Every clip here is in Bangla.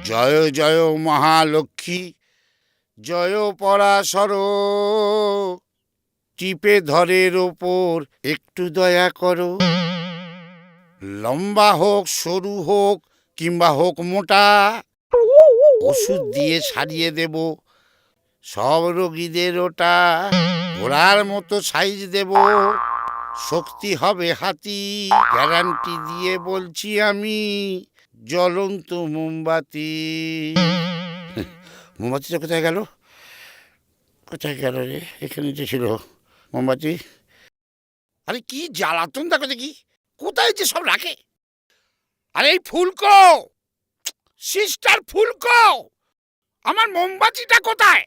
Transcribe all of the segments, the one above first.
জয় জয় মহালক্ষ্মী, জয় পরাশর, টিপে ধরের ওপর একটু দয়া করো। লম্বা হোক, সরু হোক, কিংবা হোক মোটা, ওষুধ দিয়ে সারিয়ে দেব সব রোগীদের ওটা। ঘোড়ার মতো সাইজ দেব, শক্তি হবে হাতি, গ্যারান্টি দিয়ে বলছি আমি, জ্বলন্ত মোমবাতি। মোমবাতিটা কোথায় গেল? কোথায় গেল রে? এখানে যে ছিল মোমবাতি। আরে কি জ্বালাতন দেখো দেখি, কোথায় যে সব রাখে। আরে এই ফুলকো, সিস্টার ফুলকো, আমার মোমবাতিটা কোথায়?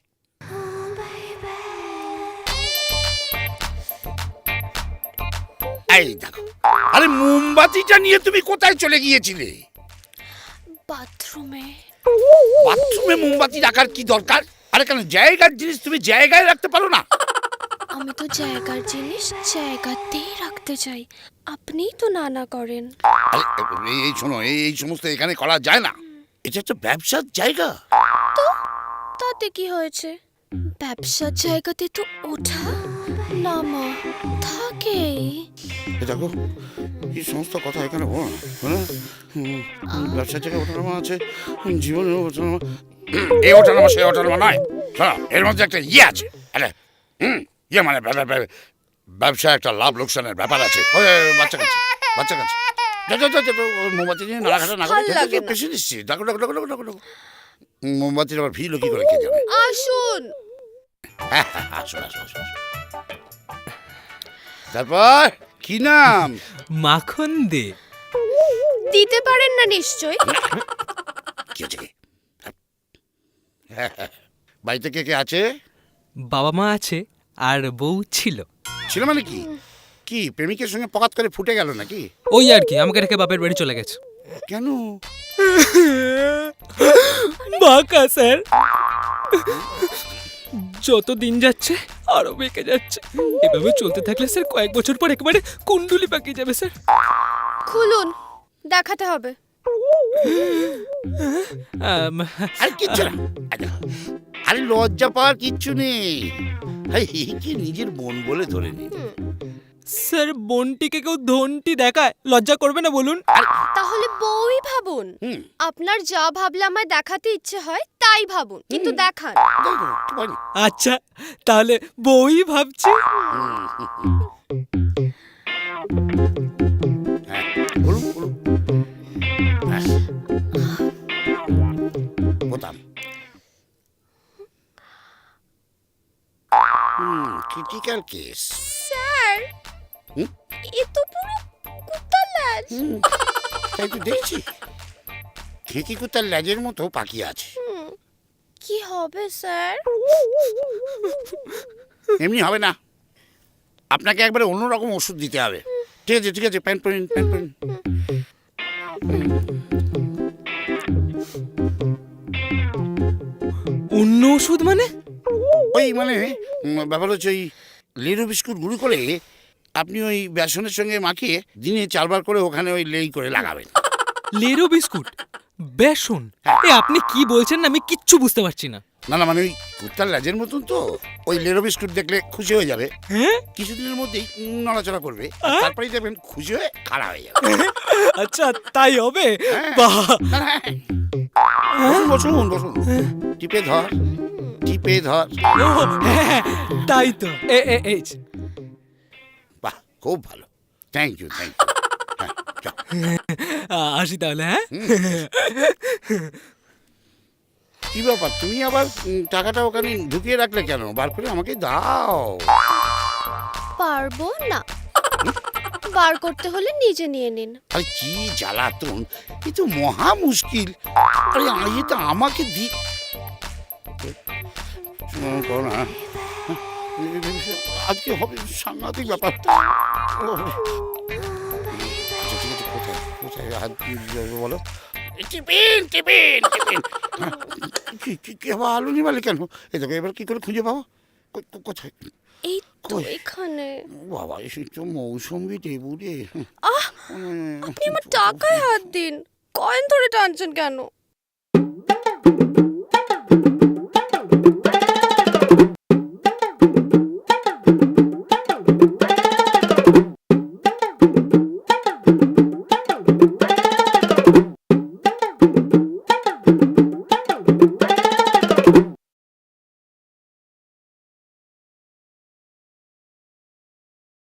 এই দেখো, আরে মোমবাতিটা নিয়ে তুমি কোথায় চলে গিয়েছিলে? বাথরুমে। বাথরুমে মোমবাতি রাখার কি দরকার? আরে কেন, জায়গার জিনিস তুমি জায়গায় রাখতে পারো না? আমি তো জায়গার জিনিস জায়গাতেই রাখতে চাই, আপনিই তো না করেন। এই শোনো, এই সমস্ত এখানে করা যায় না। এটা একটা ব্যবসার জায়গা। তো তাতে কি হয়েছে? ব্যবসার জায়গাতে তো ওঠা নামা থাকেই। দেখো, এই সমস্ত কথা এখানে বলো না। ব্যবসার জায়গায় ওঠানামা আছে, জীবনে ওঠানামা। এই ওঠানামা সেই ওঠানামা নয়। শোনো, এর মধ্যে একটা ইয়ে আছে। আরে ইয়ে মানে ব্যবসা একটা লাভ লোকসানের ব্যাপার আছে। বাচ্চা কাছে, বাচ্চা কাছে মোমবাতি নিয়ে নাড়াঘাটা না করে বেশি দিচ্ছি। ডাকো ডাকো ডাকো ডাকো ডাকো। মোমবাতির আবার ভিড় কি করে কে জানে। আসুন। আসুন আসুন আসুন। তারপর কি নাম? মাখন দে। দিতে পারেন না নিশ্চয়। কি হচ্ছে কি? বাড়িতে কে কে আছে? বাবা মা আছে আর বউ ছিল। ছিল মানে কি? কি প্রেমিকের সঙ্গে পকাত করে ফুটে গেল নাকি? ওই আর কি, আমাকে রেখে বাপের বাড়ি চলে গেছে। কেন? বাঁকা স্যার, যত দিন যাচ্ছে আরো বেঁকে যাচ্ছে। এভাবে চলতে থাকলে স্যার কয়েক বছর পর একেবারে কুণ্ডুলি পাকিয়ে যাবে স্যার। খুলুন, দেখাতে হবে। আর কিচ্ছু না। আরে লজ্জা পাওয়ার কিচ্ছু নেই। কি নিজের বোন বলে ধরে নি। স্যার, বোনটিকে কেউ ধনটি দেখায়, লজ্জা করবে না বলুন? তাহলে বউই ভাবুন। আপনার যা ভাবলে আমায় দেখাতে ইচ্ছে হয় তাই ভাবুন, কিন্তু দেখান। আচ্ছা, তাহলে বউই ভাবছি। Critical case. স্যার, এ তো পুরো কুত্তার ল্যাজ। তাই তো দেখছি, খেকি কুত্তার ল্যাজের মতো পাকিয়ে আছে। কি হবে স্যার? এমনি হবে না, আপনাকে একবারে অন্যরকম ওষুধ দিতে হবে। ঠিক আছে ঠিক আছে, প্যান্ট পরিন প্যান্ট পরিন। অন্য ওষুধ মানে? ওই মানে ব্যাপার হচ্ছে, ওই লেরু বিস্কুট গুঁড়ো করে আপনি ওই বেসনের সঙ্গে মাখিয়ে দিনে 4 বার করে ওখানে ওই লেই করে লাগাবেন। লেরো বিস্কুট, বেসন? এ আপনি কি বলছেন না আমি কিচ্ছু বুঝতে পারছি না। না না, মানে ওই কুত্তার ল্যাজের মতন তো, ওই লেরো বিস্কুট দেখলে খুশি হয়ে যাবে। হ্যাঁ, কিছুদিনের মধ্যেই নড়াচড়া করবে, তারপরেই দেখবেন খুশি হয়ে খাড়া হয়ে যাবে। আচ্ছা তাই হবে? হ্যাঁ। বাহ, না, না, বসুন বসুন বসুন। টিপে ধর, টিপে ধর। ও হ্যাঁ, তাই তো। এই বাহ, খুব ভালো, থ্যাংক ইউ থ্যাংক ইউ। আসি তাহলে, হ্যাঁ? কি ব্যাপার, তুমি আবার টাকাটা ওখানে ঢুকিয়ে রাখলে কেন? বার করে আমাকে দাও। পারবো না, বার করতে হলে নিজে নিয়ে নিন। আরে কি জ্বালাতন, এ তো মহা মুশকিল। আরে এটা আমাকে করো না, আজকে হবে সাংঘাতিক ব্যাপার। আচ্ছা ঠিক আছে, কোথায় কোথায় হাত বলো। টিফিন টিফিন টিফিন, কি আবার আলু নিবালে কেন? এ দেখো এবার কি করে খুঁজে পাবো? কোথায়? এই তো কই? এখানে। বাবা এসে তো মৌসুমি টেবুলে। আপনি আমার টাকায় হাত দিন, কয়েন ধরে টানছেন কেন?